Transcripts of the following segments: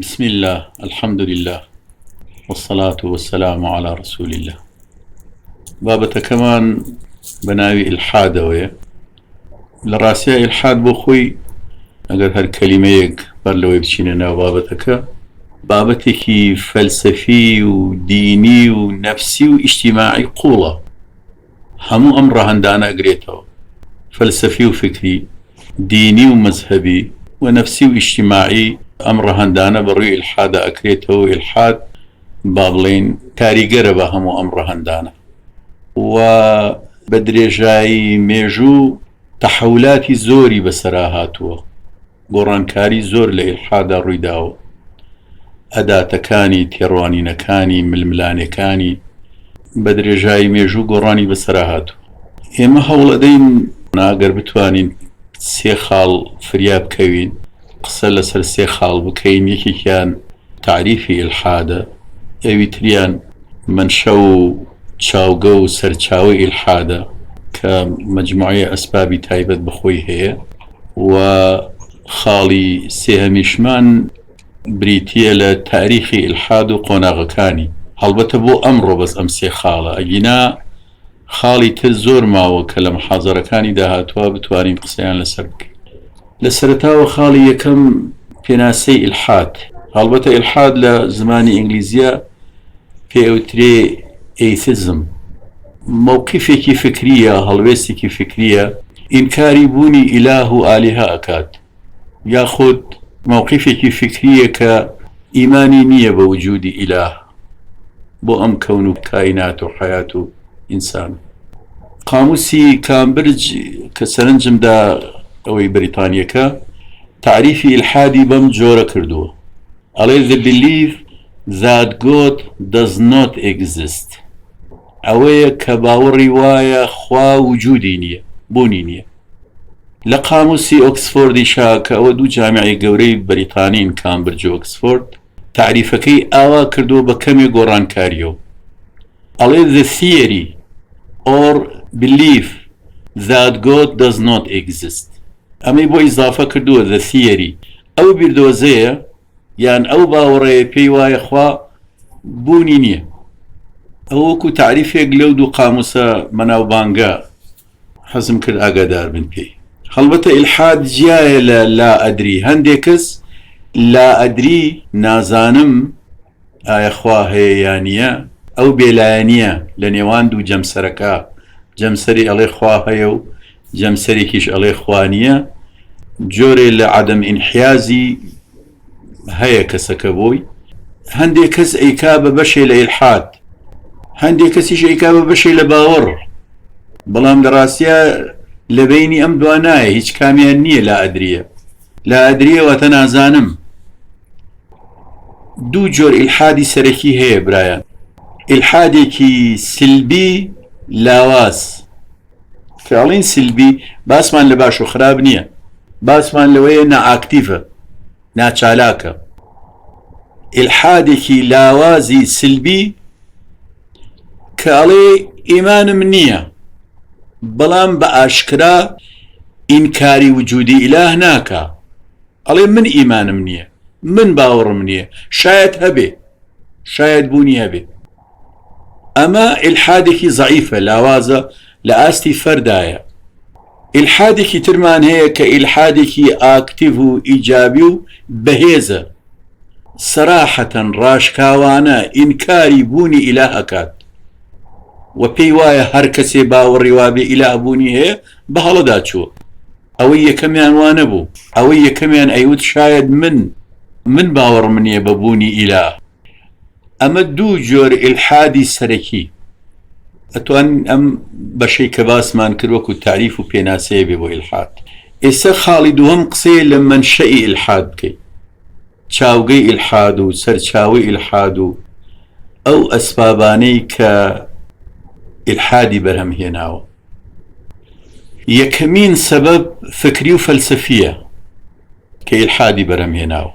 بسم الله الحمد لله والصلاة والسلام على رسول الله. بابەتە کەمان بەناوی ئیلحادەوەیە. لە ڕاستیە ئیلحاد بۆ خۆی ئەگەر هەر کەلیمەیەک بەر لەوەی بچینە ناو بابەتەکە، بابەتێکی فەلسەفی و دینی و نەفسی و ئیجتیماعی قوڵە. هەموو ئەم ڕەهەندانە ئەگرێتەوە، فەلسەفی و فکری، دینی و مەزهەبی و نەفسی و ئیجتیماعی. ئەم ڕەهەندانە بەڕووی ئیلحادە ئەکرێتەوە. ئیلحاد با بڵێن کاریگەرە بە هەموو ئەم ڕەهەندانە و بە درێژایی مێژوو تەحولاتی زۆری بەسەرا هاتووە. گۆڕانکاری زۆر لە ئیلحادا ڕوویداوە، ئەداتەکانی تێڕوانینەکانی ململانەکانی بە درێژایی مێژوو گۆڕانی بەسەرا هاتووە. ئێمە هەوڵ ئەدەین ئەگەر بتوانین سێ خاڵ فریا بکەوین، قسە لەسەر سێ خاڵ بکەین. یەکێکیان تعریفی ئیلحادە، ئەوی تریان منشە و چاوگە و سەرچاوی ئیلحادە کە مەجموعەیە ئەسبابی تایبەت بەخۆی هەیە، و خاڵی سێهەمیشمان بریتیە لە تاریخی ئیلحاد و قۆناغەکانی. هەڵبەتە بۆ ئەمڕۆ بەس ئەم سێ خاڵە، ئەگینا خاڵی تر زۆر ماوە کە لە محازەرەکانی داهاتوە بتوانین قسەیان لەسەر بکەین. لە سەرەتاوە خاڵی یەکەم پێناسەی ئیلحاد. هەڵبەتە ئیلحاد لە زمانی ئینگلیزیە پێوترێ ئەیتیزم، مووقیفێکی فکریە، هەڵوێستێکی فکریە، ئینکاری بوونی ئیلاه و ئالیها ئەکات، یاخود مووقیفێکی فکریە کە ئیمانی نییە بە وجودی ئیلاه بۆ ئەم کەون و کائینات و حیات و ئینسان. قاموسی کامبرج کە سەرنجمدا ئەوەی بریتانیەکە تعریفی ئیلحادی بەم جۆرە کردووە، ئەڵێ the belief that God does not exist. ئەوەیە کە باوەڕی وایە خوا وجودی نییە، بوونی نییە. لە قاموسی ئۆکسفۆردیشا کە ئەوە دوو جامعی گەورەی بریتانین، کامبرج و ئۆکسفۆرد، تعریفەکەی ئاوا کردووە بە کەمێ گۆڕانکاریەوە. ئەڵێ the theory or belief that God does not exist. ئەمەی بۆ ئیزافە کردووە the theory، ئەو بیردۆزەیە یان ئەو باوەڕەیە پێی وایە خوا بوونی نییە. ئەو وەکو تعریفێک لەو دوو قاموسە مەناوبانگە حەزم کرد ئاگادار بن پێی. هەڵبەتە ئیلحاد جیایە لە لا ئەدری. هەندێک کەس لا ئەدری، نازانم ئایا خوا هەیە یان نییە، ئەو بێلایەنیە لە نێوان دوو جەمسەرەکە. جەمسەری ئەڵێ خوا هەیە و جەمسەرێکیش ئەڵێ خوا نییە. جۆرێ لە عەدەم ئینحیازی هەیە کەسەکە بۆی. هەندێک کەس ئەیکا بە بەشێ لە ئیلحاد، هەندێک کەسیش ئەیکا بە بەشێ لە باوەڕ. بەڵام لە ڕاستیە لە بینی ئەم دوانایە، هیچ کامیان نییە لا ئەدریە. لا ئەدریە واتە نازانم. دوو جۆر ئیلحادی سەرەکی هەیە برایان. ئیلحادێکی سلبی لاواز، کەڵین سلبی باسمان لە باش و خراپ نییە، باسمان لەوەیە نائاکتیڤە، ناچالاکە. ئیلحادێکی لاوازی سلبی کە ئەڵێ ئیمانم نییە، بەڵام بە ئاشکرا ئینکاری وجودی ئیلاه ناکا. ئەڵێ من ئیمانم نییە، من باوەڕم نییە، شاید هەبێ، شاید بوونی هەبێ. ئەمە ئیلحادێکی زەعیفە، لاوازە، لە ئاستی فەردایە. ئیلحادێکی ترمان هەیە کە ئیلحادێکی ئاکتیڤ و ئیجابی و بەهێزە، سەراحەتەن ڕاشکاوانە ئینکاری بوونی ئیلاه ئەکات و پێی وایە هەر کەسێ باوەڕی وابێ ئیلاه بوونی هەیە بە هەڵەدا چووە. ئەوەی یەکەمیان وانە بوو، ئەوەی یەکەمیان ئەیوت شاید من باوەڕم نییە بە بوونی ئیلاه. ئەمە دوو جۆر ئیلحادی سەرەکی. ئەتوان ئەم بەشەی کە باسمان کرد وەکو تعریف و پێناسەیە بێ بۆ ئیلحاد. ئێستا خاڵی دووەم قسەیە لە مەنشەئی ئیلحاد بکەین، چاوگەی ئیلحاد و سەرچاوی ئیلحاد و ئەو ئەسبابانەی کە ئیلحادی بەرهەمهێناوە. یەکەمین سەبەب فکری و فەلسەفیە کە ئیلحادی بەرهەمهێناوە.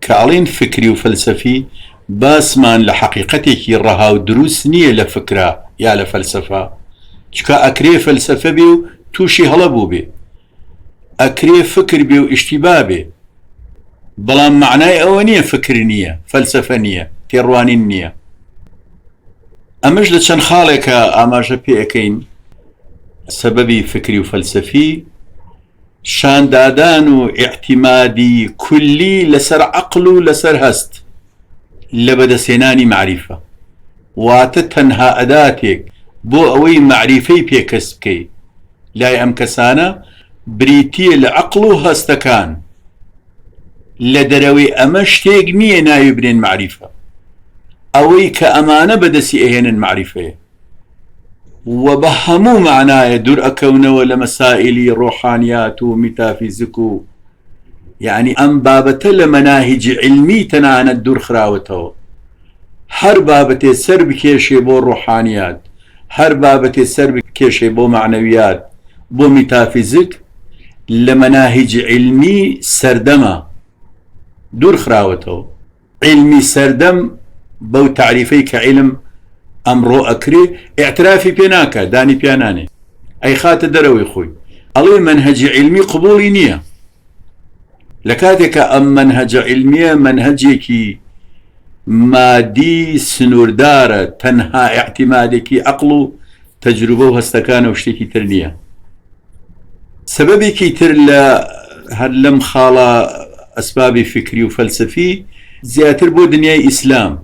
کە ئەڵێن فکری و فەلسەفی، باسمان لە حەقیقەتێکی ڕەها و دروست نییە لە فکرا یا لە فەلسەفە، چکە ئەکرێ فەلسەفە بێ و تووشی هەڵەبوو بێ، ئەکرێ فکر بێ و ئیشتیبا بێ. بەڵام معنای ئەوە نییە فکر نییە، فەلسەفە نییە، تێڕوانین نییە. ئەمەش لە چەند خاڵێکە ئاماژە پێەکەین سەبەبی فکری و فەلسەفی شاندادان و ئیعتیمادی کولی لەسەر عەقڵ و لەسەر هەست لە بەدەستهێنانی معریفە، واتە تەنها ئەداتێک بۆ ئەوەی معریفەی پێکەسب بکەی لای ئەم کەسانە بریتیە لە عەقڵ و هەستەکان. لە دەرەوەی ئەمە شتێک نییە ناوی بنێن معریفە، ئەوەی کە ئەمانە بەدەستی ئەهێنن معریفەیە و بە هەموو معنایە دوور ئەکەونەوە لە مەسائلی ڕۆحانیات و میتافیزیک و یعنی ئەم بابەتە لە مەناهیجی علمی تەنانەت دوور خراوەتەوە. هەر بابەتێ سەر بکێشێ بۆ ڕۆحانیات، هەر بابەتێ سەر بکێشێ بۆ معنەویات، بۆ میتافیزیک لە مەناهیجی علمی سەردەمە دوور خراوەتەوە. علمی سەردەم بەو تعریفەی کە علم ئەمڕۆ ئەکرێ ئێعترافی پێ ناکە، دانی پیانانێ، ئەی خاتە دەرەوەی خۆی ئەڵێ مەنهەجی علمی قبوڵی نییە. لە کاتێکە ئەم مەنهەجە علمیە مەنهەجێکی مادی سنووردارە، تەنها ئیعتیمادێکی عەقڵ و تەجروبە و هەستەکانە و شتێکی تر نییە. سەبەبێکی تر لە هەر لەم خاڵە ئەسبابی فکری و فەلسەفی زیاتر بۆ دنیای ئیسلام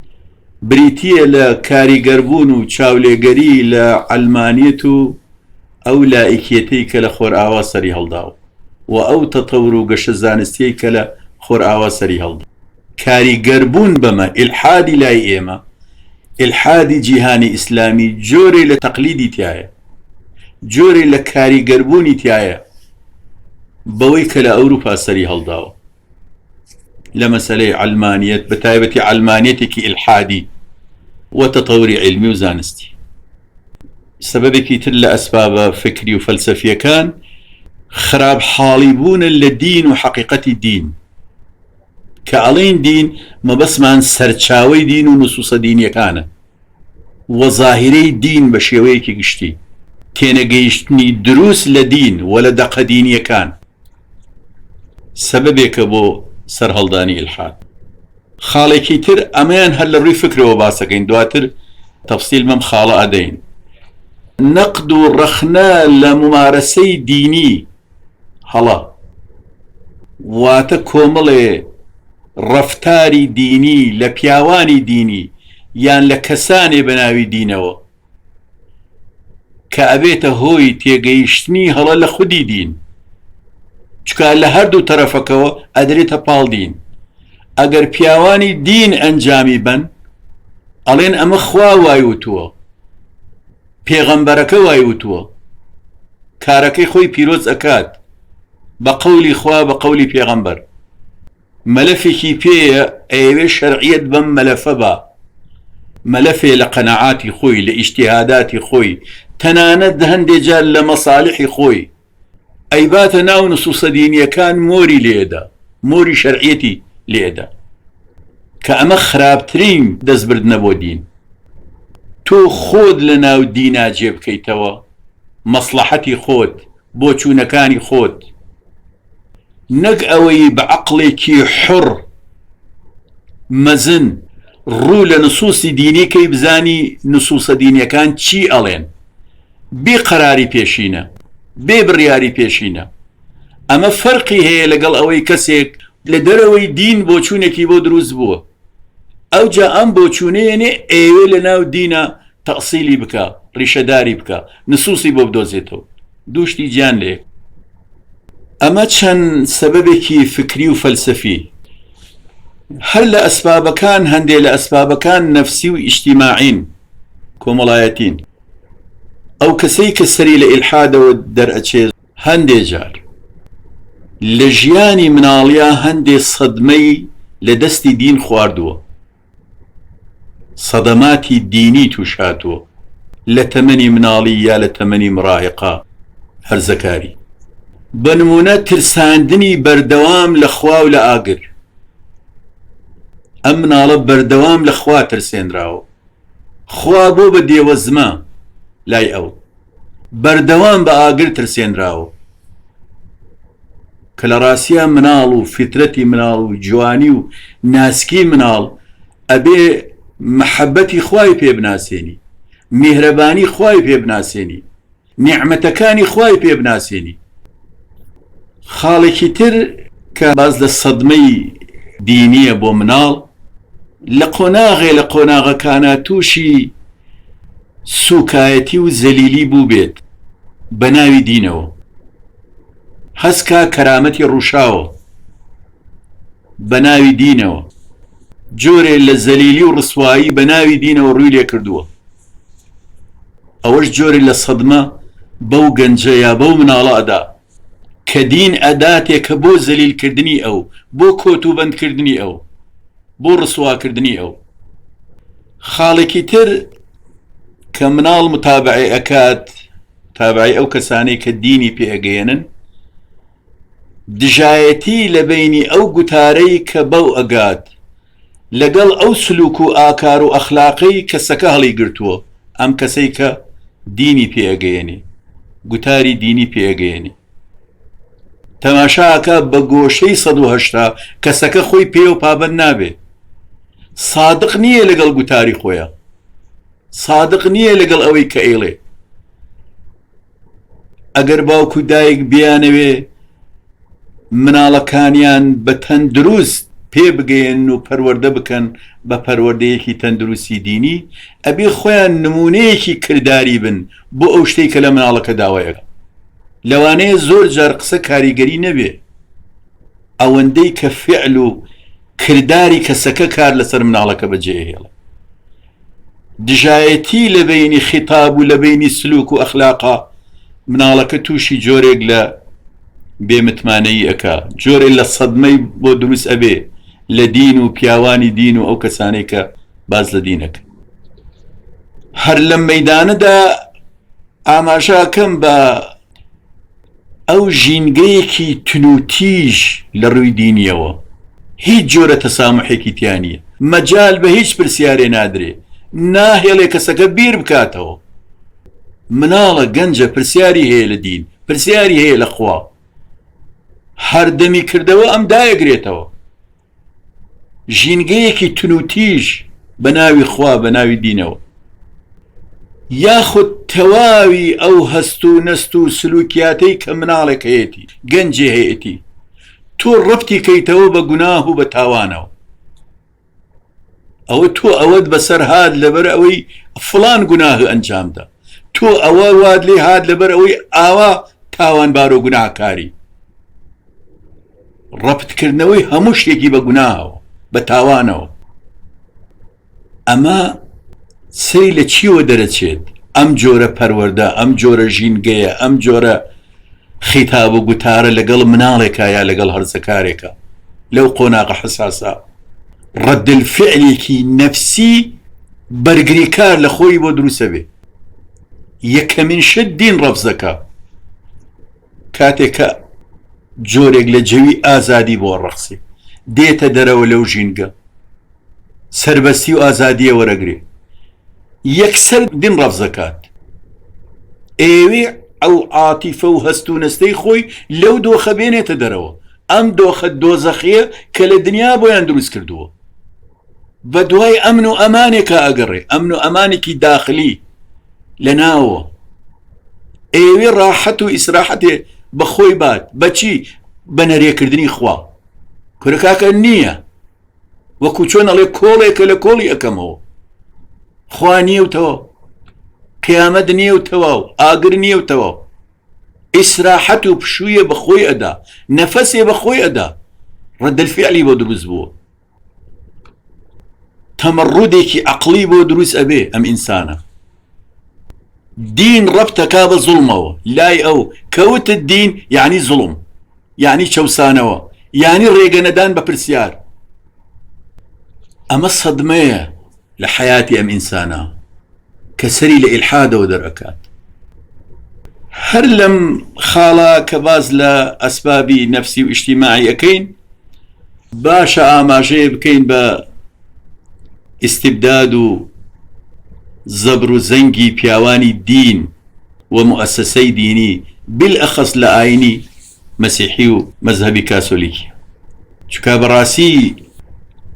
بریتیە لە کاریگەربوون و چاولێگەری لە عەلمانیەت و ئەو لایکیەتەی کە لە خۆرئاوا سەری هەڵداوە و ئەو تەتەور و گەشە زانستیەی کە لە خۆرئاوا سەری هەڵدا. کاریگەربوون بەمە ئیلحادی لای ئێمە، ئیلحادی جیهانی ئیسلامی جۆرێ لە تەقلیدی تایە، جۆرێ لە کاریگەربوونی تایە بەوەی کە لە ئەوروپا سەری هەڵداوە لە مەسەلەی عەلمانیەت، بە تایبەتی عەلمانیەتێکی ئیلحادی و تەتەوری علمی و زانستی. سەبەبێکی تر لە ئەسبابە فکری و فەلسەفیەکان خراپ حاڵی بوونە لە دین و حەقیقەتی دین، کە ئەڵێن دین مەبەسمان سەرچاوەی دین و نوسوسە دینیەکانە و زاهیرەی دین بە شێوەیەکی گشتی، تێنەگەیشتنی دروست لە دین و لە دەقە دینیەکان سەبەبێکە بۆ سەرهەڵدانی ئیلحاد. خاڵێکی تر ئەمەیان هەر لە ڕووی فکرەوە باسەکەین، دواتر تەفسیل مەم خاڵە ئەدەین. نەقد و ڕەخنە لە ممارەسەی دینی هەڵە، واتە کۆمەڵێ ڕەفتاری دینی لە پیاوانی دینی یان لە کەسانێ بەناوی دینەوە کە ئەبێتە هۆی تێگەیشتنی هەڵە لە خودی دین، چکە لە هەردوو تەرەفەکەوە ئەدرێتە پاڵ دین. ئەگەر پیاوانی دین ئەنجامی بن ئەڵێن ئەمە خوا وای وتووە، پێغەمبەرەکە وای وتووە، کارەکەی خۆی پیرۆز ئەکات بە قەولی خوا بە قەولی پێغەمبەر، مەلەفێکی پێیە ئەیەوێ شەرعیەت بەم مەلەفە بە مەلەفێ لە قەنەعاتی خۆی، لە ئیجتیهاداتی خۆی، تەنانەت هەندێک جار لە مەساڵحی خۆی ئەیباتە ناو نوسوسە دینیەکان مۆری لێدا، مۆری شەرعیەتی لێدا، کە ئەمە خراپترین دەستبردنە بۆ دین. تۆ خۆت لە ناو دینا جێ بکەیتەوە مەسلحەتی خۆت بۆ چوونەکانی خۆت، نەک ئەوەی بە عەقڵێکی حڕ مەزن ڕوو لە نسووسی دینیکەی بزانی نسووسە دینیەکان چی ئەڵێن، بێ قەراری پێشینە، بێ بڕیاری پێشینە. ئەمە فەرقی هەیە لەگەڵ ئەوەی کەسێک لە دەرەوەی دین بۆ چوونێکی بۆ دروست بووە، ئەوجا ئەم بۆ چوونەیەنێ ئێوێ لە ناو دینە تەئسیلی بکە، ڕیشەداری بکە، نسووسی بۆ بدۆزێتەوە، دووشتی گیان لێ. ئەمە چەند سەبەبێکی فکری و فەلسەفی. هەر لە ئەسبابەکان هەندێک لە ئەسبابەکان نەفسی و ئیجتیماعین، کۆمەڵایەتین. ئەو کەسەی کە سەری لە ئیلحادەوە دەرئەچێت هەندێک جار لە ژیانی مناڵیە هەندێک سەدمەی لە دەستی دین خواردووە، سەدەماتی دینی توش هاتووە لە تەمەنی مناڵی یا لە تەمەنی مراهقە هەرزەکاری. بە نمونە ترساندنی بەردەوام لە خوا و لە ئاگر. ئەم مناڵە بەردەوام لە خوا ترسێنراوە، خوا بۆ بە دێوەزمە لای ئەو، بەردەوام بە ئاگر ترسێنراوە. کە لە ڕاستیان مناڵ و فیترەتی مناڵ و جوانی و ناسکی مناڵ ئەبێ محەبەتی خوای پێ بناسێنی، میهرەبانی خوای پێ بناسێنی، نیعمەتەکانی خوای پێ بناسێنی. خاڵێکی تر کە باز لە سەدمەی دینیە بۆ مناڵ لە قۆناغەکانە تووشی سوکایەتی و زەلیلی بوو بێت بە ناوی دینەوە، هەسکا کەرامەتی ڕووشاوە بە ناوی دینەوە، جۆرێ لە زەلیلی و ڕسوایی بە ناوی دینەوە ڕووی لێ کردووە. ئەوەش جۆرێ لە سەدمە بەو گەنجە یا بەو مناڵەدا کە دین ئەداتێکە بۆ زەلیلکردنی ئەو، بۆ کۆتوبەندکردنی ئەو، بۆ ڕسواکردنی ئەو. خاڵێکی تر کە مناڵ متابعی ئەکات، تابعی ئەو کەسانەی کە دینی پێگەێنن، دژایەتی لە بینی ئەو گوتارەی کە بەو ئەگات لەگەڵ ئەو سلوک و ئاکار و ئەخلاقی کەسەکە هەڵی گرتووە، ئەم کەسەی کە دینی پێگەێنێ، گوتاری دینی پێگەێنێ. تەماشاکە بە گۆشەی 180 کەسەکە خۆی پێ و پابند نابێ، صادق نییە لەگەڵ گوتاری خۆیە، صادق نییە لەگەڵ ئەوەی کە ئێڵێ. ئەگەر باوکو دایک بیانەوێ مناڵەکانیان بە تەندروست پێ بگەێن و پەروەردە بکەن بە پەروەردەیەکی تەندروستی دینی، ئەبێ خۆیان نمونەیەکی کردداری بن بۆ ئەو شتەی کە لە مناڵەکە داوایەکە. لەوانەیە زۆر جار قسە کاریگەری نەبێ، ئەوەندەی کە فعل و کردداری کەسەکە کار لەسەر مناڵەکە بەجێهێڵە. دژایەتی لە بینی خیتاب و لە بینی سلوک و ئەخلاقا مناڵەکە تووشی جۆرێک لە بێمتمانەی ئەکا، جۆرێک لە سەدمەی بۆ دروست ئەبێ لە دین و پیاوانی دین و ئەو کەسانەی کە باز لە دینەکە. هەر لە مەیدانەدا ئاماژاکەم بە ئەو ژینگەیەکی تنوتیژ لە ڕووی دینیەوە، هیچ جۆرە تەسامحێکی تیانە، مەجال بە هیچ پرسیارێ نادرێ، ناهێڵێ کەسەکە بیر بکاتەوە. مناڵە گەنجە پرسیاری هەیە لە دین، پرسیاری هەیە لە خوا، هەردەمی کردەوە ئەم دایەگرێتەوە. ژینگەیەکی تنوتیژ بە ناوی خوا، بە ناوی دینەوە، یاخود تەواوی ئەو هەست و نەست و سلوکیاتەی کە مناڵێک هەیەی گەنجێ هەیەی تۆ ڕەبتی کەیتەوە بە گوناه و بە تاوانەوە. ئەوە تۆ ئەوەت بەسەر هات لەبەر ئەوەی فڵان گوناه ئەنجامدا، تۆ ئەوە واد لێ هات لەبەر ئەوەی ئاوا تاوانبار و گوناهکاری. ڕەبتکردنەوەی هەموو شتێکی بە گوناهەوە، بە تاوانەوە. ئەمە سەی لە چیوە دەرەچێت؟ ئەم جۆرە پەروەردە، ئەم جۆرە ژینگەیە، ئەم جۆرە خیتاب و گوتارە لەگەڵ مناڵێکە یا لەگەڵ هەرزەکارێکە لەو قۆناغە حساسە، ڕەدلفعلێکی نەفسی بەرگری کار لە خۆی بۆ دروستە بێ. یەکەمین شت دین ڕەفزەکە، کاتێکە جۆرێک لە جەوی ئازادی بۆ ڕەخسێ دێتە دەرەوە لەو ژینگە، سەربەستی و ئازادیە وەرەگرێ، یەکسەر دین ڕەفزەکات، ئێوێ ئەو عاتیفە و هەست و نەستەی خۆی لەو دۆخە بێنێتە دەرەوە، ئەم دۆخە دۆزەخیە کە لە دنیا بۆیان دروست کردووە، بە دوای ئەمن و ئەمانێکە ئەگەڕێ، ئەمن و ئەمانێکی داخلی لە ناوە. ئێوێ ڕاحەت و ئیسراحەتێ بەخۆی بات، بەچی؟ بە نەرێکردنی خوا. کورکاکە نییە، وەکو چۆن ئەڵێ کۆڵێکە لە کۆڵی ئەەکەمەوە، خوا نییەوتەوە، قیامەت نییەوتەوە و ئاگر نییەوتەوە. ئیسراحەت و پشوویە بەخۆی ئەدا، نەفەسێ بەخۆی ئەدا، ڕەدەلفعلی بۆ دروست بووە، تەمەڕودێکی عەقڵی بۆ دروست ئەبێ. ئەم ئینسانە دین ڕەبتەکا بە زوڵمەوە، لای ئەو کەوتت دین یعنی زوڵم، یعنی چەوسانەوە، یعنی ڕێگەنەدان بە پرسیار. ئەمە سەدمەیە لە حەیاتی ئەم ئینسانە کە سەری لە ئیلحادەوە دەرەکات. هەر لەم خاڵە کە باز لە ئەسبابی نەفسی و ئیجتیماعی ئەەکەین، باشە ئاماژەیە بکەین بە ئیستیبداد و زەبر و زەنگی پیاوانی دین و مؤسسەی دینی، بالئەخەس لە ئاینی مەسیحی و مەزهەبی کاسۆلیکی. چونکە بەڕاستی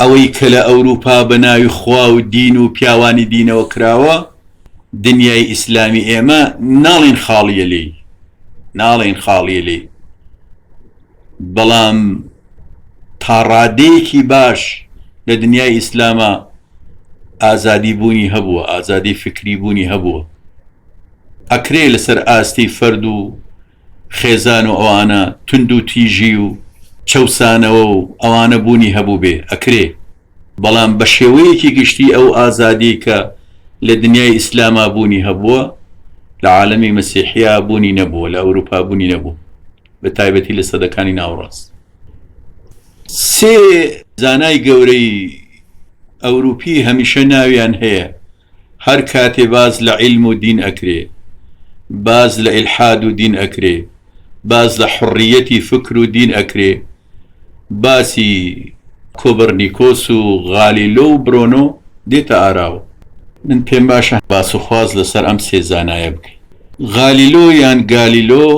ئەوەی کە لە ئەوروپا بە ناوی خوا و دین و پیاوانی دینەوە کراوە، دنیای ئیسلامی ئێمە ناڵێن خاڵیە لێی، ناڵێن خاڵیە لێی، بەڵام تا ڕادەیەکی باش لە دنیای ئیسلامە ئازادی بوونی هەبووە، ئازادی فکری بوونی هەبووە. ئەکرێ لەسەر ئاستی فەرد و خێزان و ئەوانە تند و تیژی و چەوسانەوە و ئەوانە بوونی هەبوو بێ، ئەکرێ، بەڵام بە شێوەیەکی گشتی ئەو ئازادی کە لە دنیای ئیسلاما بوونی هەبووە لە عالەمی مەسیحیا بوونی نەبووە، لە ئەوروپا بوونی نەبوو، بە تایبەتی لە سەدەکانی ناوەڕاست. سێ زانای گەورەی ئەوروپی هەمیشە ناویان هەیە، هەر کاتێ باز لە عیلم و دین ئەکرێ، باز لە ئیلحاد و دین ئەکرێ، باز لە حڕیەتی فکر و دین ئەکرێ، باسی کۆبەرنیکۆس و غالیلۆ و برۆنۆ دێتە ئاراوە. من پێم باشە باس و خواز لەسەر ئەم سێ زانایە بکەین. غالیلۆ یان گالیلۆ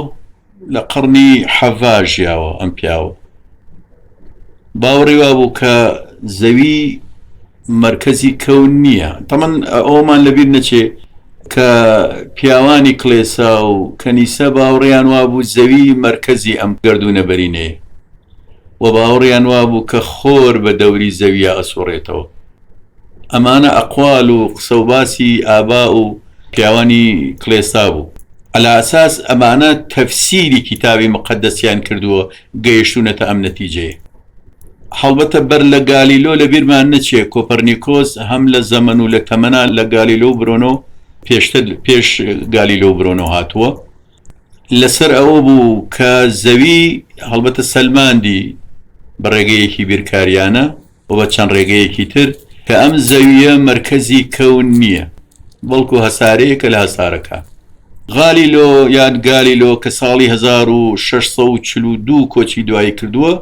لە قەرنی حەڤا ژیاوە، ئەم پیاوە باوەڕی وا بوو کە زەوی مرکزی کەون نییە. تەمەن ئەومان لەبیر نەچێ کە پیاوانی کڵێسا و کەنیسە باوەڕیان وا بوو زەوی مرکزی ئەم گەردونە بەرینەیە و باوەڕیان وا بوو کە خۆر بە دەوری زەویە ئەسوڕێتەوە. ئەمانە ئەقوال و قسە و باسی ئابا و پیاوانی کڵێسا بوو. عەلا ئەساس ئەمانە تەفسیری کتابی مقەدەسیان کردووە گەیشتونەتە ئەم نەتیجەیە. هەڵبەتە بەر لە گالیلۆ لە بیرمان نەچێ کۆپەرنیکۆس هەم لە زەمن و لە تەمەنا لە گالیلۆ و برۆنۆ پێش گالیلۆ و برۆنۆ هاتووە. لەسەر ئەوە بوو کە زەوی هەڵبەتە سەلماندی بە ڕێگەیەکی بیرکاریانە و بە چەند ڕێگەیەکی تر کە ئەم زەویە مرکزی کەون نییە، بەڵکو هەسارەیەکە لە هەسارەکە. غالیلۆ یان گالیلۆ کە ساڵی 1642 کۆچی دوایی کردووە،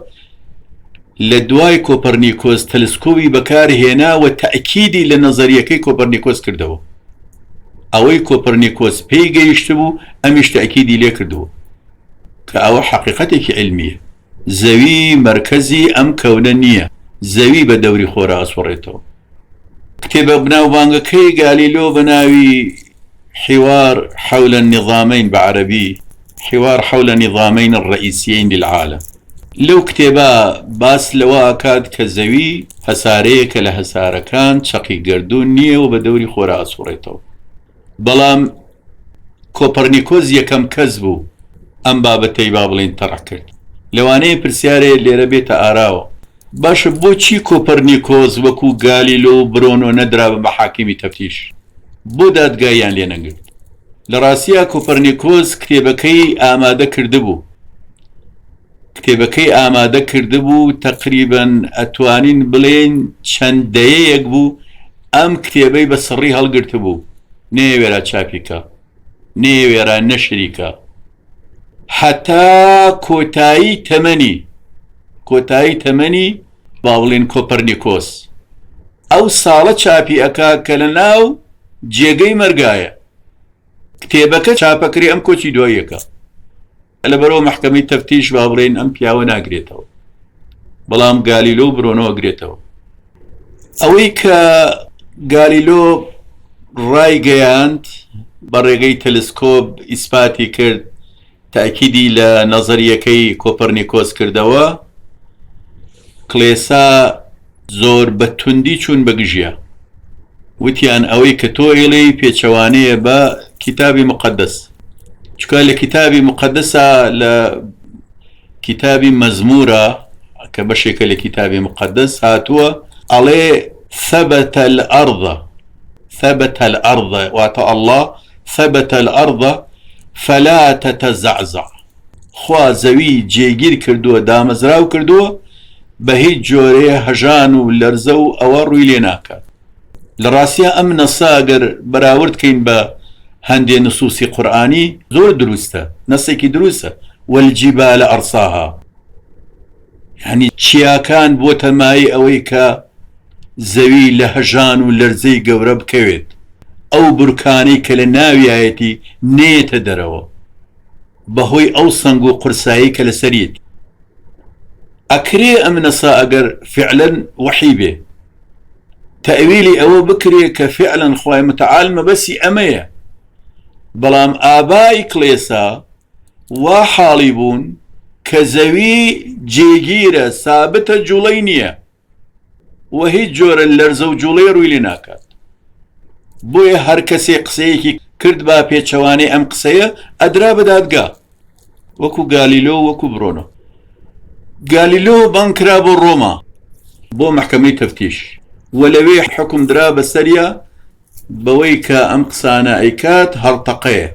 لە دوای کۆپەرنیکۆس تەلسکۆبی بەکارهێنا و تەئکیدی لە نەزەریەکەی کۆپەرنیکۆس کردەوە. ئەوەی کۆپەرنیکۆس پێی گەیشت بوو ئەمیش تەئکیدی لێ کردووە کە ئەوە حەقیقەتێکی علمیە، زەوی مرکزی ئەم کەونە نییە، زەوی بە دەوری خۆرە ئەسوڕێتەوە. کتێبە بناوبانگەکەی گالیلۆ بە ناوی حوار حول النظامين بعربي، حوار حول النظامين الرئيسيين للعالم. لو كتابا باس لوا أكاد كزوي هساريك لهساركان شقي قردون نية وبدوري خورا أسوريتو. بلام كوبرنيكوز يكم كذبو أم بابتي بابلين تركت لواني برسياري اللي ربيت آراو باش بوچی کۆپەرنیکۆس وەکو گالیلۆ و برۆنۆ نەدرا بە محاکمی تەفتیش، بۆ دادگایان لێ نەگرت. لە ڕاستیە کۆپەرنیکۆس کتێبەکەی ئامادە کردبوو تەقریبەن ئەتوانین بڵێن چەندەیەک بوو ئەم کتێبەی بە سڕی هەڵگرت بوو، نێوێرا چاپیکە، نێوێرا نەشریکە، حتا کۆتایی تەمەنی باوڵین کۆپەرنیکۆس ئەو ساڵە چاپی ئەکا کە لە ناو جێگەی مەرگایە. کتێبەکە چاپەکری ئەم کۆچی دواییەکە، لەبەرەوە محکەمەی تەفتیش با بڵێن ئەم پیاوە ناگرێتەوە، بەڵام گالیلۆ و برۆنۆ ئەگرێتەوە. ئەوەی کە گالیلۆ ڕایگەیاند بە ڕێگەی تەلسکۆب ئیسپاتی کرد، تاکیدی لە نەزەریەکەی کۆپەرنیکۆس کردەوە، کڵێسا زۆر بە توندی چوون بەگژیا، وتیان ئەوەی کە تۆ ئێڵەی پێچەوانەیە بە کتابی مقەدەس، چکە لە کتابی مقەدەسە، لە کتابی مەزمورە کە بەشێکە لە کتابی مقەدەس هاتووە ئەڵێ ثبت الأرض واتە الله ثبت الأرض فلا تتزعزع، خوا زەوی جێگیر کردووە، دامەزراو کردووە، بە هیچ جۆرەیە هەژان و لەرزە و ئەوە ڕووی لێ ناکات. لە ڕاستیە ئەم نەسە ئەگەر بەراوردکەین بە هەندێ نسوسی قورئانی زۆر دروستە، نەسێکی دروستە. والجیبال ئەرساها، یعنی چیاکان بۆ تەمایی ئەوەی کە زەوی لە هەژان و لەرزەی گەورە بکەوێت، ئەو بورکانەی کە لە ناویایەتی نێتە دەرەوە، بەهۆی ئەو سەنگ و قورسایی کە لەسەریت ئەکرێ ئەم نەسا ئەگەر فعلەن وحی بێ تەویلی ئەوە بکرێ کە فعلەن خوای متعال مەبەسی ئەمەیە بەڵام ئابای کڵێسا وا حاڵی بوون کە زەوی جێگیرە سابتە جوڵەی نییە و هیچ جۆرە لەرزە و جوڵەی ڕووی لێ ناکات بۆیە هەر کەسێ قسەیەکی کرد با پێچەوانەی ئەم قسەیە ئەدرا بە دادگا وەکو گالیلۆ وەکو برۆنۆ گالیلۆ بانکرا بۆ ڕۆما بۆ محکەمەی تەفتیش و لەوێ حکم درا بەسەریە بەوەی کە ئەم قسانە ئەیکات هەرتەقەیە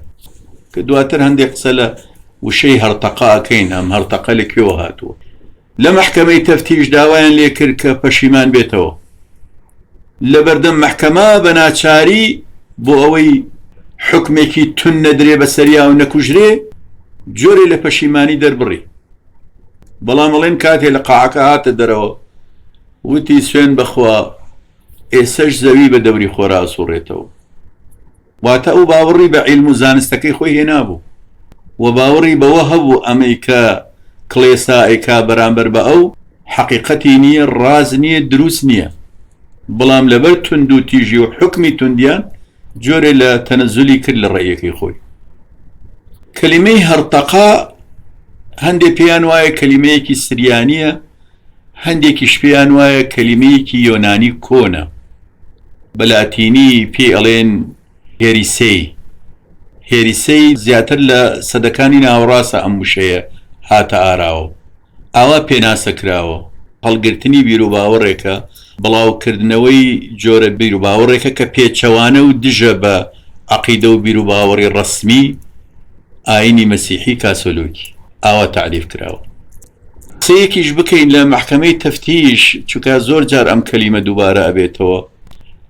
کە دواتر هەندێک قسە لە وشەی هەرتەقا ئەکەین ئەم هەرتەقە لەکوێوە هاتووە لە محکەمەی تەفتیش داوایان لێ کرد کە پەشیمان بێتەوە لە بەردەم محکەمە بە ناچاری بۆ ئەوەی حکمێکی تون نەدرێ بەسەریا و نەکوژرێ جۆرێ لە پەشیمانی دەربڕی بەڵام ئەڵێن کاتێ لە قاعەکە هاتە دەرەوە وتی سوێن بەخوا ئێسەش زەوی بە دەوری خۆرا ئەسوڕێتەوە واتە ئەو باوەڕی بە عیلم و زانستەکەی خۆی هێنابوو و باوەڕی بەوە هەبوو ئەمەی کە کڵێسا ئەیکا بەرامبەر بە ئەو حەقیقەتی نییە ڕاز نییە دروست نییە بەڵام لەبەر تند و تیژی و حکمی توندیان جۆرێ لە تەنەزولی کرد لە ڕێیەکەی خۆی کەلیمەی هەرتەقا هەندێک پێیان وایە کەلیمەیەکی سریانیە هەندێکیش پێیان وایە کەلیمەیەکی یۆنانی کۆنە بە لاتینی پێی ئەڵێن هێریسەی زیاتر لە سەدەکانی ناوەڕاستە ئەم وشەیە هاتە ئاراوە ئاوا پێناسەکراوە هەڵگرتنی بیرروباوەڕێکە بڵاوکردنەوەی جۆرە بیرروباوەڕێکە کە پێچەوانە و دژە بە عەقیدە و بیرروباوەڕی ڕەسمی ئاینی مەسیحی کاسۆلۆکی ئاوا تعریف کراوە قسەیەکیش بکەین لە محکەمەی تەفتیش چونکە زۆر جار ئەم کەلیمە دووبارە ئەبێتەوە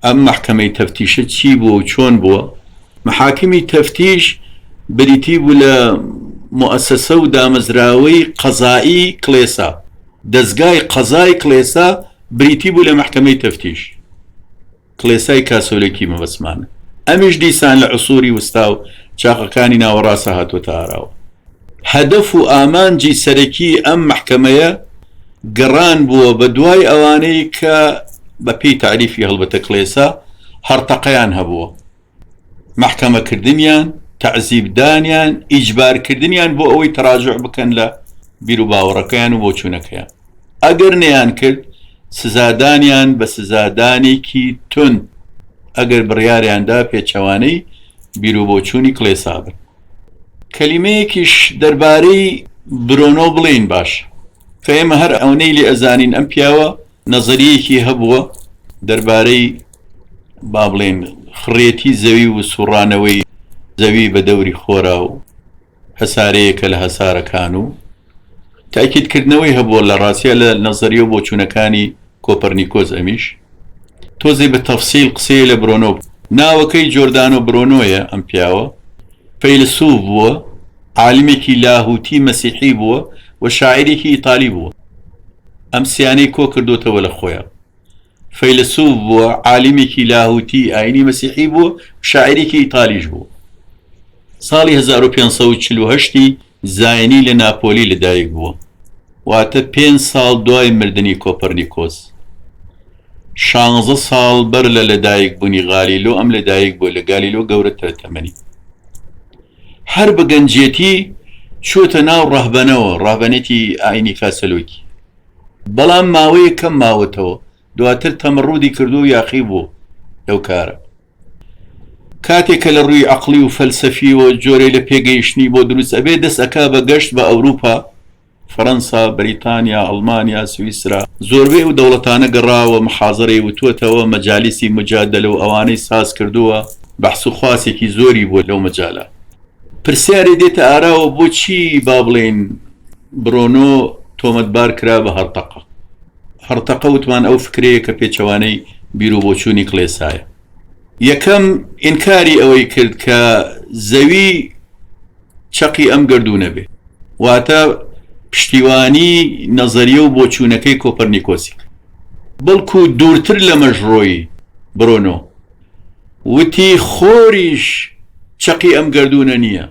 ئەم محکەمەی تەفتیشە چی بووە و چۆن بووە محاکمی تەفتیش بریتی بوو لە مؤسسە و دامەزراوەی قەزایی کڵێسا دەستگای قەزای کڵێسا بریتی بوو لە محکەمەی تەفتیش کڵێسای کاسۆلێکی مەبەسمانە ئەمیش دیسان لە عسووری وستا و چاقەکانی ناوەڕاستە هاتوۆتە ئاراوە هەدەف و ئامانجی سەرەکی ئەم محکەمەیە گەڕان بووە بە دوای ئەوانەی کە بە پێی تعریفی هەڵبەتە کڵێسا هەرتەقەیان هەبووە محکەمەکردنیان تەعزیبدانیان ئیجبارکردنیان بۆ ئەوەی تەراجع بکەن لە بیرروباوەڕەکەیان و بۆچوونەکەیان ئەگەر نەیان کرد سزادانیان بە سزادانێکی تون ئەگەر بڕیاریاندا پێچەوانەی بیرروبۆچوونی کڵێسا بن کەلیمەیەکیش دەربارەی برۆنۆ بڵێن باش کە ئێمە هەر ئەوەی لێ ئەزانین ئەم پیاوە نەزەریەکی هەبووە دەربارەی با بڵێن خڕێتی زەوی و سوڕانەوەی زەوی بە دەوری خۆرا و هەسارەیەکە لە هەسارەکان و تاکیدکردنەوەی هەبووە لە ڕاستیە لە نەزەریە و بۆچوونەکانی کۆپەرنیکۆس ئەمیش تۆزێ بە تەفسیل قسەیە لە برۆنۆ ناوەکەی جۆردانۆ برۆنۆیە ئەم پیاوە فەیلسوف بووە عالمێکی لاهوتی مەسیحی بووە و شاعیرێکی ئیتالی بووە ئەم سیانەی کۆ کردوتەوە لە خۆیان فەیلسوف بووە عالمێکی لاهوتی ئاینی مەسیحی بووە شاعیرێکی ئیتالیش بوو ساڵی 1548 زاینی لە ناپۆلی لەدایک بووە واتە 5 ساڵ دوای مردنی کۆپەرنیکۆس 16 ساڵ بەر لە لەدایک بوونی غالیلۆ ئەم لەدایک بووە لە گالیلۆ گەورەترە تەمەنی هەر بە گەنجێتی چۆتە ناو ڕەهبەنەوە ڕاهبەنێتی ئاینی کاسەلۆکی بەڵام ماوەیە کەم ماوەتەوە دواتر تەمەڕوودی کردو و یاخی بوو لەو کارە کاتێکە لە ڕووی عەقلی و فەلسەفی و جۆرەی لە پێگەیشتنی بۆ دروست ئەبێ دەست ئەکا بە گەشت بە ئەوروپا فەڕەنسا بەریتانیا ئەڵمانیا سویسرا زۆربەی و دەوڵەتانە گەڕاوە محازەرەی وتوەتەوە مەجالیسی مجادلە و ئەوانەی ساز کردووە بەحس و خواسێکی زۆری بووە لەو مەجالە پرسیارێ دێتە ئاراوە بۆچی با بڵێن برۆنۆ تۆمەتبار کرا بە هەرتەقە وتمان ئەو فکرەیە کە پێچەوانەی بیرروبۆچوونی کڵێسایە یەکەم ئینکاری ئەوەی کرد کە زەوی چەقی ئەم گەردوونە بێ واتە پشتیوانی نەزەریە و بۆچوونەکەی کۆپەرنیکۆسی بەڵکو دوورتر لە مەژڕۆی برۆنۆ وتی خۆریش چەقی ئەم گەردوونە نییە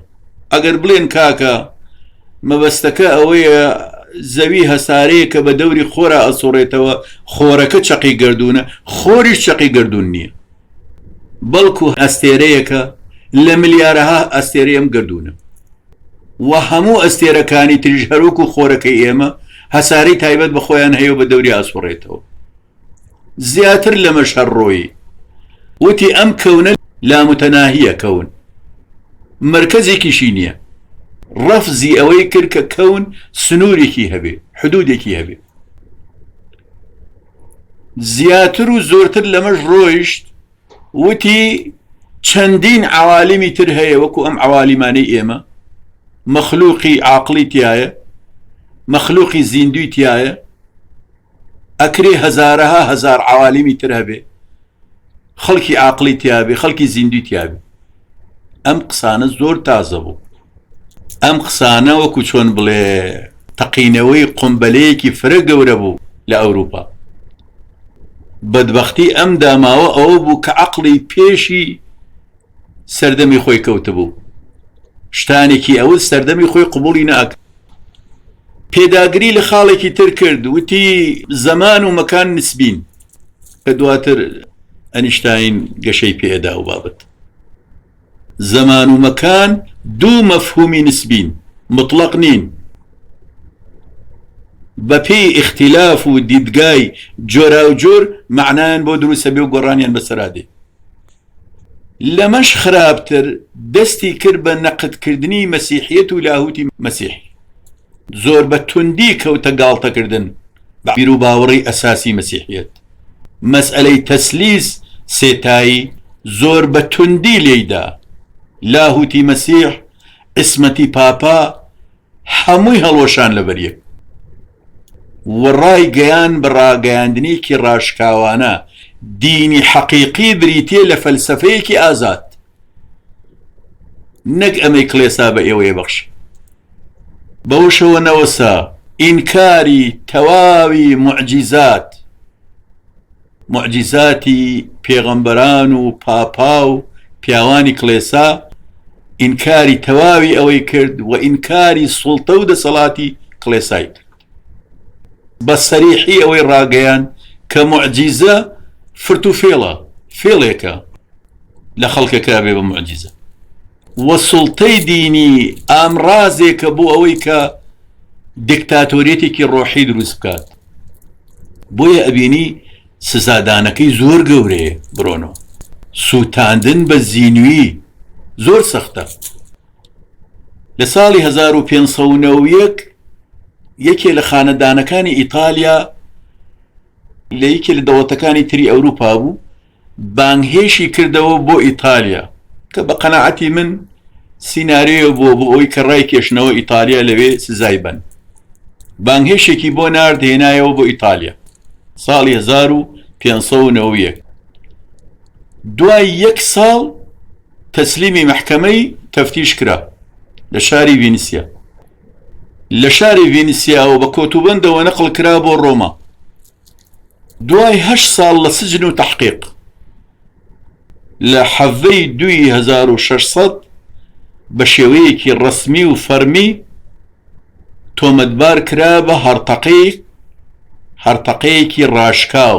ئەگەر بڵێن کاکە مەبەستەکە ئەوەیە زەوی هەسارەیە کە بە دەوری خۆرە ئەسوڕێتەوە خۆرەکە چەقی گردوونە خۆریش چەقی گردوون نییە بەڵکو ئەستێرەیەکە لە ملیارەها ئەستێرە ئەم گردوونە و هەموو ئەستێرەکانی تریش هەروەکو خۆرەکەی ئێمە هەساری تایبەت بە خۆیان هەیە بە دەوری ئاسوڕێتەوە زیاتر لەمە شەڕۆیی وتی ئەم کەونە لامتەناهیە کەون مرکزێکیشی نییە ڕەفزی ئەوەی کرد کە کەون سنوورێکی هەبێ حدودێکی هەبێ زیاتر و زۆرتر لەمەش ڕۆیشت وتی چەندین عوالیمی تر هەیە وەکو ئەم عوالیمانەی ئێمە مەخلوقی عاقلی تایە مەخلوقی زیندوی تایە ئەکرێ هەزارەها هەزار عوالیمی تر هەبێ خەڵکی عاقلی تیابێ خەڵکی زیندوی تیابێ ئەم قسانە زۆر تازە بوو ئەم قسانە وەکو چۆن بڵێ تەقینەوەی قومبەلەیەکی فرە گەورە بوو لە ئەوروپا بەدبەختی ئەم داماوە ئەوە بوو کە عەقڵی پێشی سەردەمی خۆی کەوتە بوو شتانێکی ئەوە سەردەمی خۆی قبوڵی ناکرد پێداگری لە خاڵێکی تر کرد وتی زەمان و مەکان نسبین کە دواتر ئەنیشتاین گەشەی پێدا و بابەت زەمان و مەکان دوو مەفهومی نسبین مطلق نین بەپێی اختلاف و دیدگای جۆرا و جۆر معنایان بۆ دروستە بێ و گۆڕانیان بەسەرادێ لەمەش خراپتر دەستی کرد بە نەقدکردنی مەسیحیەت و لاهوتی مەسیحی زۆر بە توندی کەوتە گاڵتەکردن بیر و باوەڕی ئەساسی مەسیحیەت مەسئلەی تەسلیس سێتایی زۆر بە توندی لێیدا لاهوتی مەسیح ئسمەتی پاپا هەمووی هەڵۆشان لەبەریەک وڕای گەیان بە ڕاگەیاندنێکی ڕاشکاوانە دینی حەقیقی بریتێ لە فەلسەفەیەکی ئازاد نەک ئەمەی کڵێسا بە ئێوەیە بەخش بەوشەوە نەوەسا ئینکاری تەواوی معجیزاتی پێغەمبەران و پاپا و پیاوانی کڵێسا ئینکاری تەواوی ئەوەی کرد و ئینکاری سوڵتە و دەسەڵاتی کڵێسای کرد بە سەریحی ئەوەی ڕاگەیان کە معجیزە فرت و فێڵێکە لە خەڵکەکە بێ بە معجیزە و سوڵتەی دینی ئامڕازێکە بۆ ئەوەی کە دیکتاتۆریەتێکی ڕۆحی دروست بکات بۆیە ئەبینی سزادانەکەی زۆر گەورەیە بڕۆنەوە سووتاندن بە زینوی زۆر سەختە لە ساڵی 1591 یەکێ لە خانەدانەکانی ئیتالیا لە یەکێ لە دەوڵەتەکانی تری ئەوروپا بوو بانگهێشی کردەوە بۆ ئیتالیا کە بە قەناعەتی من سینارێ بۆ ئەوی کە ڕای کێشنەوە ئیتالیا لەوێ سزای بن بانگهێشێکی بۆ ناردهێنایەوە بۆ ئیتالیا ساڵی 1591 دوای یەک ساڵ تەسلیمی مەحکەمەی تەفتیش کرا لە شاری ڤینیسیا لە شاری ڤینیسیاوە بە کۆتوبەندەوە نەقڵ کرا بۆ ڕۆما دوای 8 ساڵ لە سجن و تەحقیق لە حەڤەی 2600 بە شێوەیەکی ڕەسمی و فەرمی تۆمەتبار کرا بە هەرتەقەیەکی ڕاشکاو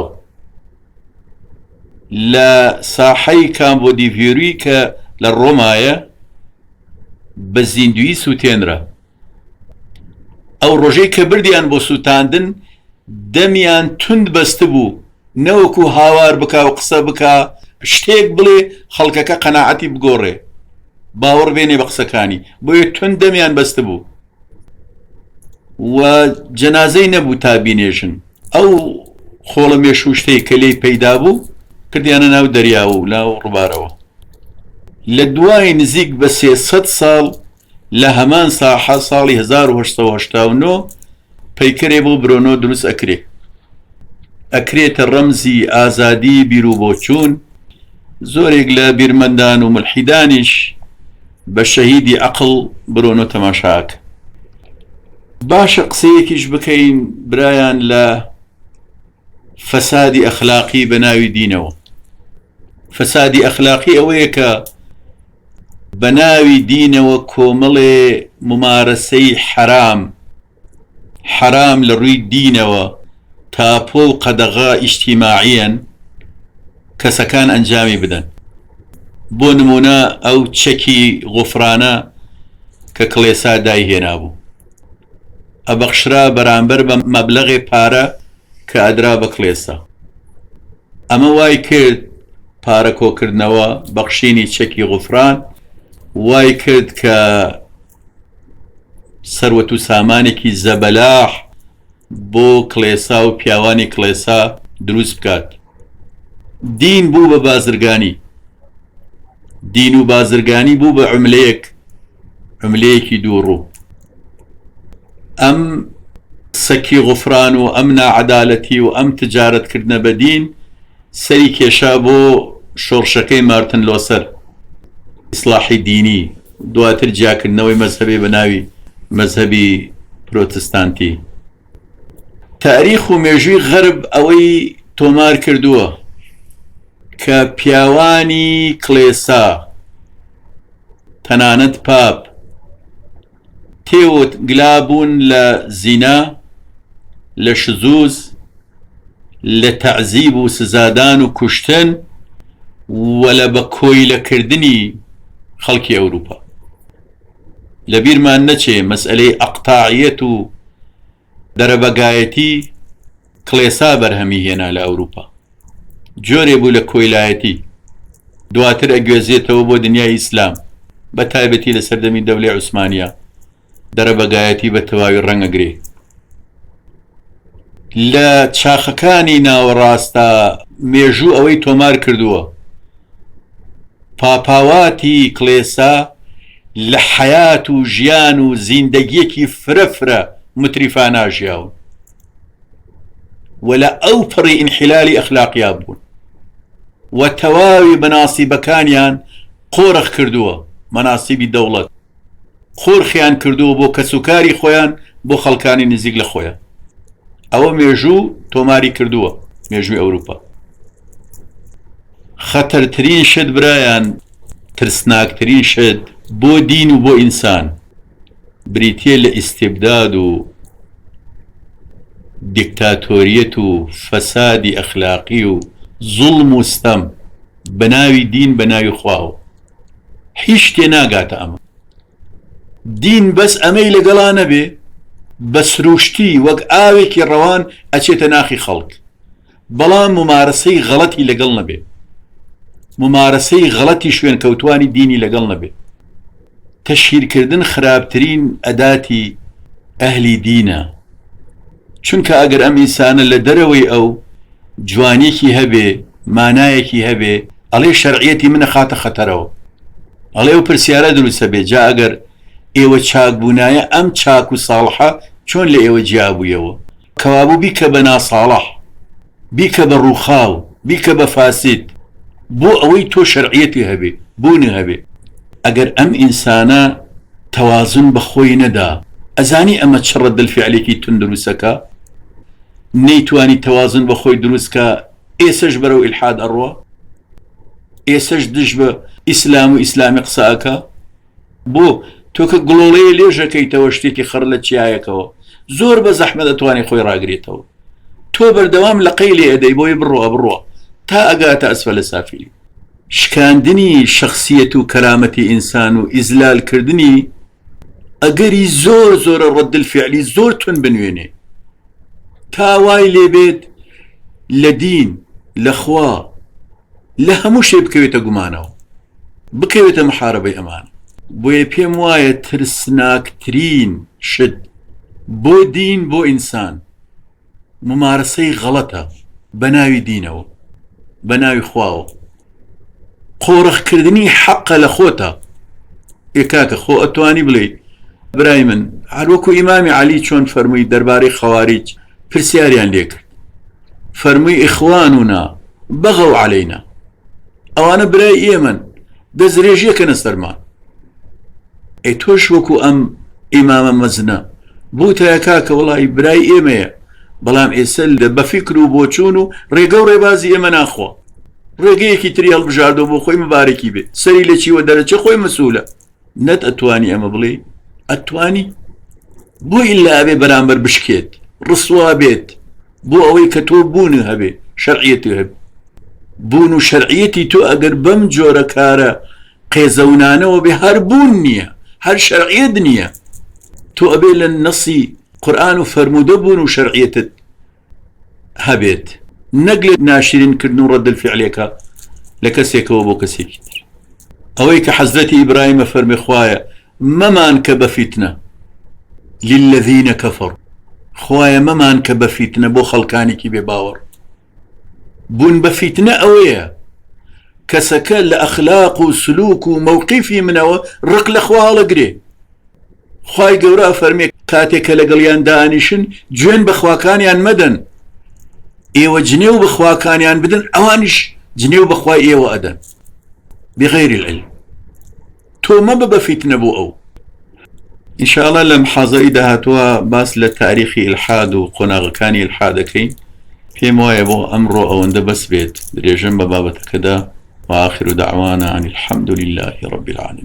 لە ساحەی کامبۆدیڤێری کە لە ڕۆمایە بە زیندوی سووتێنرا ئەو ڕۆژەی کە بردیان بۆ سووتاندن دەمیان تند بەستە بوو نەوەکو هاوار بکا و قسە بکا شتێک بڵێ خەڵکەکە قەناعەتی بگۆڕێ باوەڕ بێنێ بە قسەکانی بۆیە تند دەمیان بەستە بوو و جەنازەی نەبوو تا بینێژن ئەو خۆڵە مێشوشتەی کە لێی پەیدا بوو کردیانە ناو دەریا و ناو ڕووبارەوە لە دوای نزیک بە 300 ساڵ لە هەمان ساحە ساڵی 1889 پەیکەرێ بۆ برۆنۆ دروست ئەکرێتە ڕەمزی ئازادی بیر و بۆچوون زۆرێک لە بیرمەندان و ملحیدانیش بە شەهیدی عەقڵ برۆنۆ تەماشاک باشە قسەیەکیش بکەین برایان لە فەسادی ئەخلاقی بە ناوی دینەوە فەسادی ئەخلاقی ئەوەیە کە بەناوی دینەوە کۆمەڵێ ممارەسەی حرام لە ڕووی دینەوە تاپۆ و قەدەغا ئیجتیماعیەن کەسەکان ئەنجامی بدەن. بۆ نمونە ئەو چەکی غوفرانە کە کڵێسا دایهێنا بوو ئەبەخشرا بەرامبەر بە مەبلەغی پارە کە ئەدرا بە کڵێسا. ئەمە وای کرد پارە کۆکردنەوە بەخشینی چەکی غوفران وای کرد کە سەروەت و سامانێکی زەبەلاح بۆ کڵێسا و پیاوانی کڵێسا دروست بکات. دین بوو بە بازرگانی، دین و بازرگانی بوو بە عملەیەکی دووڕوو. ئەم سەکی غوفران و ئەم ناعەدالەتی و ئەم تجارەتکردنە بە دین سەری کێشا بۆ شۆڕشەکەی مارتن لۆسەر ئیسلاحی دینی دواتر جیاکردنەوەی مەزهەبێ بە ناوی مەزهەبی پرۆتستانتی. تاریخ و مێژووی غەرب ئەوەی تۆمار کردووە کە پیاوانی کڵێسا تەنانەت پاپ تێوت گلابوون لە زینا، لە شزوز، لە تەعزیب و سزادان و کوشتن و لە بە کۆیلەکردنی خەڵکی ئەوروپا. لەبیرمان نەچێ مەسئلەی ئەقتاعیەت و دەرەبەگایەتی کڵێسا بەرهەمی هێنا لە ئەوروپا، جۆرێ بوو لە کۆیلایەتی، دواتر ئەگوێزێتەوە بۆ دنیای ئیسلام بە تایبەتی لە سەردەمی دەولەی عوسمانیا دەرەبەگایەتی بە تەواوی ڕەنگەگرێ. لە چاخەکانی ناوەڕاستە مێژوو ئەوەی تۆمار کردووە پاپاواتی کڵێسا لە حەیات و ژیان و زیندەگیەکی فرەفرە متریفانە ژیاون و لە ئەو پڕی ئینحیلالی ئەخلاقیا بوون و تەواوی بەناسیبەکانیان قۆڕخ کردووە، مەناسیبی دەوڵەت خۆرخیان کردووە بۆ کەسوکاری خۆیان بۆ خەڵکانی نزیک لە خۆیان. ئەوە مێژوو تۆماری کردووە، مێژووی ئەوروپا. خەتەرترین شت برایان، ترسناکترین شت بۆ دین و بۆ ئینسان بریتیە لە ئیستیبداد و دیکتاتۆریەت و فەسادی ئەخلاقی و زوڵم و ستەم بەناوی دین بەناوی خواوە. هیچ شتێ ناگاتە ئەمە. دین بەس ئەمەی لەگەڵا نەبێ بە سروشتی وەک ئاوێکی ڕەوان ئەچێتە ناخی خەڵک، بەڵام ممارەسەی غەڵەتی لەگەڵ نەبێ، ممارەسەی غەڵەتی شوێن کەوتوانی دینی لەگەڵ نەبێ. تەشهیرکردن خراپترین ئەداتی ئەهلی دینە، چونکە ئەگەر ئەم ئینسانە لە دەرەوەی ئەو جوانێکی هەبێ، مانایەکی هەبێ، ئەڵێ شەرعیەتی منە خاتە خەتەرەوە، ئەڵێ ئەو پرسیارە دروستە بێ، جا ئەگەر ئێوە چاکبوونایە ئەم چاک و ساڵحە چۆن لە ئێوە جیابوویەوە؟ کەوابوو بیکە بە ناساڵح، بیکە بە ڕووخاو، بیکە بە فاسید، بۆ ئەوەی تۆ شەرعیەتی هەبێ، بوونی هەبێ. ئەگەر ئەم ئینسانە تەوازن بە خۆی نەدا، ئەزانی ئەمە چ ڕەدەلفیعلێکی تون دروستەکە، نەیتوانی تەوازن بە خۆی دروستکە، ئێسەش بەرەو ئیلحاد ئەڕوە، ئێسەش دژ بە ئیسلام و ئیسلامی قسەکە. بۆ تۆ کە گڵۆڵەیە لێژەکەیتەوە شتێکی خڕ لە چیایەکەوە زۆر بە زەحمە دەتوانێت خۆی ڕاگرێتەوە، تۆ بەردەوام لە قەیلێ ئەدەی بۆی بڕوە تا ئەگاتە ئەسفەلە سافلی. شکاندنی شخصیەت و کەرامەتی ئینسان و ئیزلالکردنی ئەگەری زۆر زۆرە ڕەدەلفیعلی زۆر تون بنوێنێ تا وای لێبێت لە دین، لە خوا، لە هەموو شێ بکەوێتە گومانەوە، بکەوێتە محارەبەی ئەمان. بۆیە پێم وایە ترسناکترین شت بۆ دین بۆ ئینسان ممارەسەی غەڵەتە بە ناوی دینەوە، بە ناوی خواوە. قۆڕخکردنی حەقە لە خۆتە. ئێکاکە خۆ ئەتوانی بڵێ برای من هەروەکو ئیمامی عەلی چۆن فەرمووی دەربارەی خەواریج پرسیاریان لێ کرد، فەرمووی ئیخوانونا بەغەو عەلەینا، ئەوانە برای ئێمەن دەستدرێژیەکەنە سەرمان. ئەی تۆش وەکو ئەم ئیمامە مەزنە بووتە کاکە وڵی برای ئێمەیە، بەڵام ئێستا بە فیکر و بۆچوون و ڕێگە و ڕێبازی ئێمە ناخوا. ڕێگەیەکی تری هەڵبژاردەوە بۆ خۆی مبارەکی بێ سەری لە چیوە دەرەچە خۆی مەسوولە نەت ئەتوانی ئەمە بڵێ ئەتوانی بۆ ئیلا ئەبێ بەرامبەر بشکێت ڕسوا بێت بۆ ئەوەی کە تۆ بوون هەبێ شەرعیەتی هەبێ بوون و شەرعیەتی تۆ ئەگەر بەم جۆرە کارە قێزەونانەوە بێ هەر بوون نییە هەر شەرعیەت نییە تۆ ئەبێ لە نەسی قورئان و فەرموودە بوون و شەرعیەتت هەبێت نەک لێ ناشرینکردن و ڕەدەلفیعلێکە لە کەسێکەوە بۆ کەسێکی تر ئەوەی کە حەزرەتی ئیبراهیمە فەرمێ خوایە مەمان کە بە فیتنە للذینە کەفەڕوا خوایە مەمان کە بە فیتنە بۆ خەڵکانێکی بێ باوەڕ بوون بە فیتنە ئەوەیە کەسەکە لە ئەخلاق و سلوک و مەوقیفی منەوە ڕق لە خوا هەڵەگرێ خوای گەورە فەرمێ کاتێککە لەگەڵیان دانیشن گوێن بە خواکانیان مەدەن ئێوە جنێو بە خواکانیان بدەن ئەوانیش جنێو بەخوای ئێوە ئەدەن بغەیری العلم تۆ مەبە بە فیتنە بۆ ئەو ئینشاءڵڵا لە محاضەری داهاتووە باس لە تاریخی ئیلحاد و قۆناغەکانی ئیلحاد دەکەین پێم وایە بۆ ئەمڕۆ ئەوەندە بەس بێت درێژەم بە بابەتەکەدا وآخر دعوانا عن الحمد لله رب العالمين